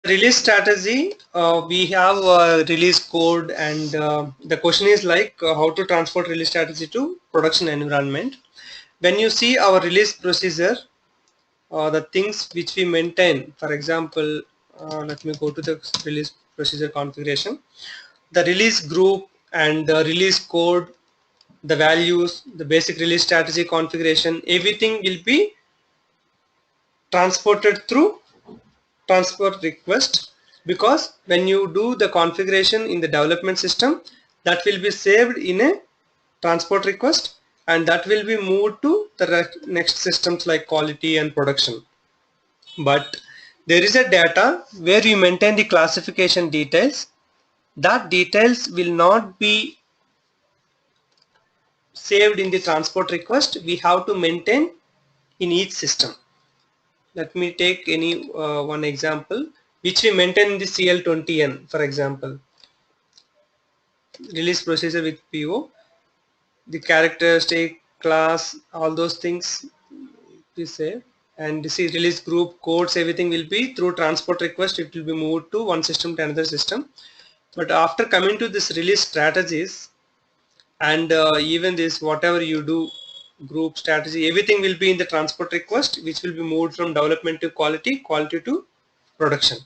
Release strategy, we have a release code, and the question is like how to transport release strategy to production environment. When you see our release procedure, the things which we maintain, for example, let me go to the release procedure configuration. The release group and the release code, the values, the basic release strategy configuration, everything will be transported through transport request, because when you do the configuration in the development system, that will be saved in a transport request, and that will be moved to the next systems like quality and production. But there is a data where you maintain the classification details. That details will not be saved in the transport request. We have to maintain in each system. Let me take any one example which we maintain in the CL20N, for example. Release procedure with PO, the characteristic, class, all those things we say, and see release group, codes, everything will be through transport request. It will be moved to one system to another system. But after coming to this release strategies, and even this whatever you do, group strategy, everything will be in the transport request, which will be moved from development to quality, quality to production.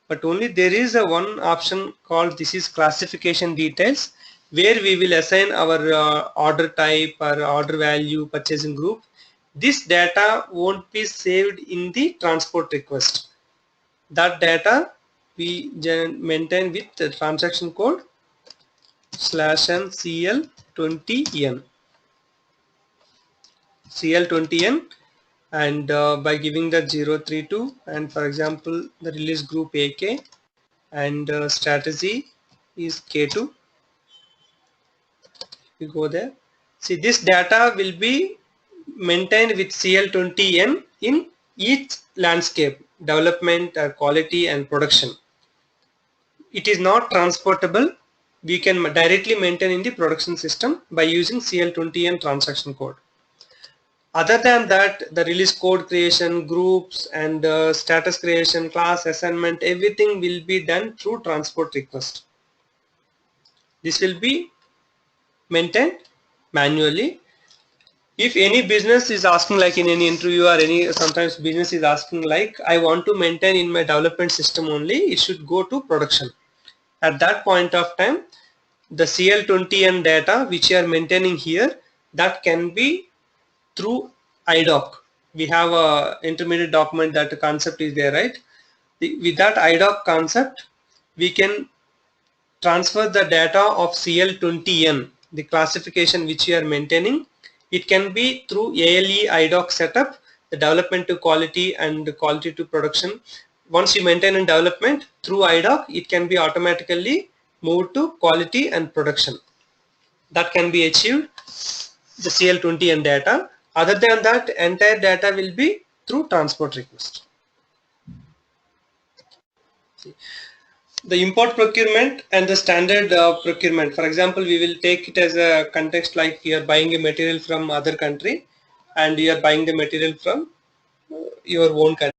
But only there is a one option called this is classification details, where we will assign our order type or order value, purchasing group. This data won't be saved in the transport request. That data we maintain with the transaction code /n CL20N. CL20N, and by giving the 032, and for example the release group AK, and strategy is K2. We go there. See, this data will be maintained with CL20N in each landscape, development, quality and production. It is not transportable. We can directly maintain in the production system by using CL20N transaction code. Other than that, the release code creation, groups and status creation, class assignment, everything will be done through transport request. This will be maintained manually. If any business is asking, like in any interview or any, sometimes business is asking like, I want to maintain in my development system only, it should go to production. At that point of time, the CL20N data which you are maintaining here, that can be through IDOC. We have a intermediate document, that the concept is there, right? With that IDOC concept, we can transfer the data of CL20N, the classification which you are maintaining. It can be through ALE IDOC setup, the development to quality and quality to production. Once you maintain in development through IDOC, it can be automatically moved to quality and production. That can be achieved, the CL20N data. Other than that, entire data will be through transport request. The import procurement and the standard procurement. For example, we will take it as a context like you are buying a material from other country and you are buying the material from your own country.